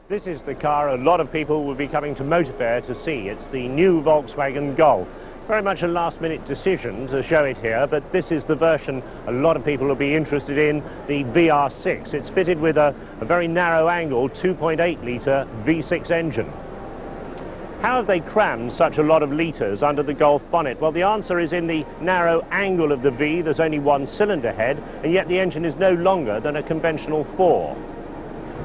This is the car a lot of people will be coming to Motorfair to see. It's the new Volkswagen Golf. Very much a last-minute decision to show it here, but this is the version a lot of people will be interested in, the VR6. It's fitted with a very narrow angle 2.8-litre V6 engine. How have they crammed such a lot of litres under the Golf bonnet? Well, the answer is in the narrow angle of the V. There's only one cylinder head, and yet the engine is no longer than a conventional 4.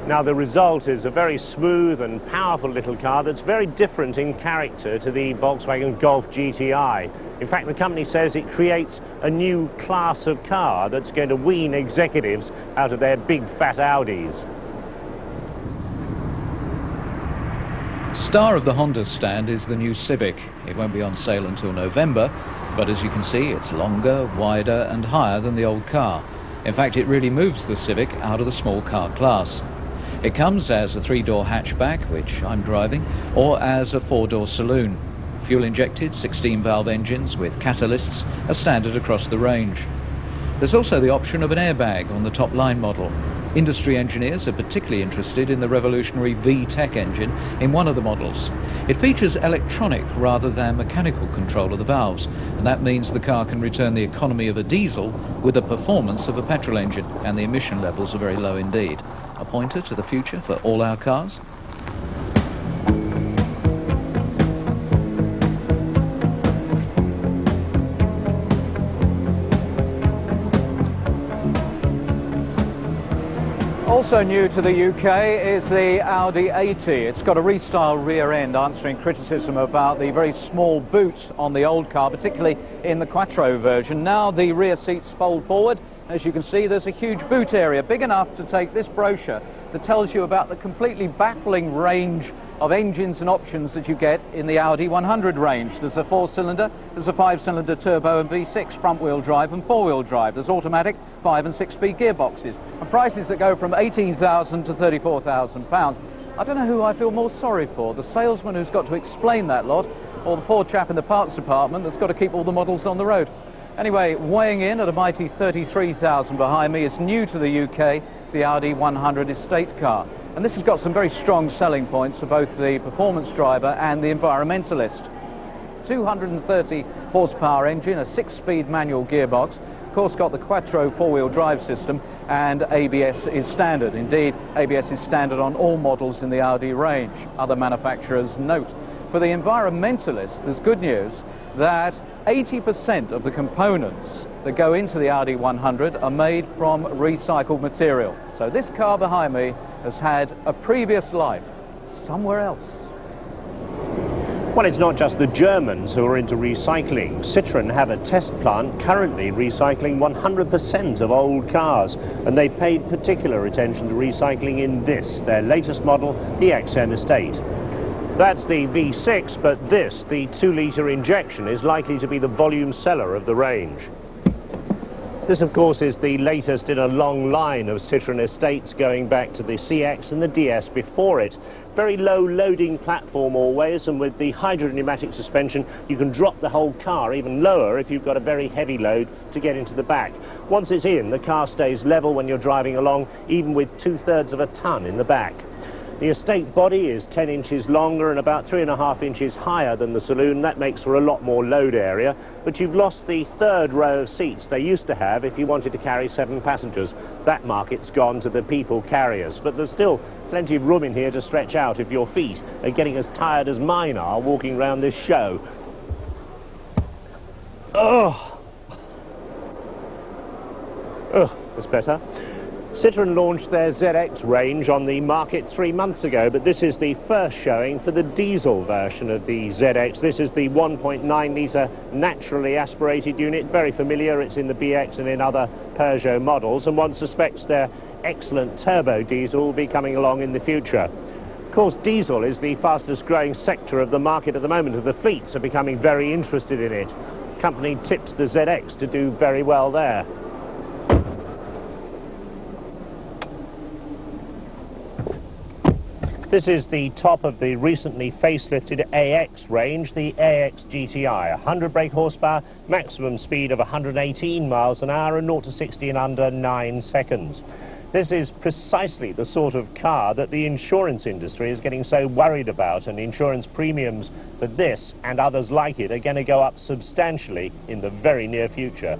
Now, the result is a very smooth and powerful little car that's very different in character to the Volkswagen Golf GTI. In fact, the company says it creates a new class of car that's going to wean executives out of their big fat Audis. Star of the Honda stand is the new Civic. It won't be on sale until November, but as you can see, it's longer, wider and higher than the old car. In fact, it really moves the Civic out of the small car class. It comes as a 3-door hatchback, which I'm driving, or as a 4-door saloon. Fuel-injected 16-valve engines with catalysts are standard across the range. There's also the option of an airbag on the top-line model. Industry engineers are particularly interested in the revolutionary V-Tech engine in one of the models. It features electronic rather than mechanical control of the valves, and that means the car can return the economy of a diesel with the performance of a petrol engine, and the emission levels are very low indeed. A pointer to the future for all our cars. Also new to the UK is the Audi A80. It's got a restyled rear end, answering criticism about the very small boot on the old car, particularly in the Quattro version. Now the rear seats fold forward. As you can see, there's a huge boot area, big enough to take this brochure that tells you about the completely baffling range of engines and options that you get in the Audi 100 range. There's a 4-cylinder, there's a 5-cylinder turbo and V6 front-wheel drive and 4-wheel drive. There's automatic 5- and 6-speed gearboxes, and prices that go from £18,000 to £34,000. I don't know who I feel more sorry for, the salesman who's got to explain that lot, or the poor chap in the parts department that's got to keep all the models on the road. Anyway, weighing in at a mighty 33,000 behind me, it's new to the UK, the Audi 100 estate car. And this has got some very strong selling points for both the performance driver and the environmentalist. 230 horsepower engine, a 6-speed manual gearbox, of course got the Quattro 4-wheel drive system, and ABS is standard. Indeed, ABS is standard on all models in the Audi range. Other manufacturers note. For the environmentalist, there's good news that 80% of the components that go into the Audi 100 are made from recycled material. So this car behind me has had a previous life somewhere else. Well, it's not just the Germans who are into recycling. Citroën have a test plant currently recycling 100% of old cars, and they paid particular attention to recycling in this, their latest model, the XM Estate. That's the V6, but this, the 2-litre injection, is likely to be the volume seller of the range. This, of course, is the latest in a long line of Citroën estates going back to the CX and the DS before it. Very low loading platform always, and with the hydropneumatic suspension, you can drop the whole car even lower if you've got a very heavy load to get into the back. Once it's in, the car stays level when you're driving along, even with 2/3 of a ton in the back. The estate body is 10 inches longer and about 3.5 inches higher than the saloon. That makes for a lot more load area, but you've lost the 3rd row of seats they used to have if you wanted to carry 7 passengers. That market's gone to the people carriers, but there's still plenty of room in here to stretch out if your feet are getting as tired as mine are walking around this show. Oh, that's better. Citroën launched their ZX range on the market 3 months ago, but this is the first showing for the diesel version of the ZX. This is the 1.9-litre naturally aspirated unit, very familiar. It's in the BX and in other Peugeot models, and one suspects their excellent turbo diesel will be coming along in the future. Of course, diesel is the fastest growing sector of the market at the moment, and the fleets are becoming very interested in it. The company tips the ZX to do very well there. This is the top of the recently facelifted AX range, the AX GTI. 100 brake horsepower, maximum speed of 118 miles an hour, and 0 to 60 in under 9 seconds. This is precisely the sort of car that the insurance industry is getting so worried about, and insurance premiums for this and others like it are going to go up substantially in the very near future.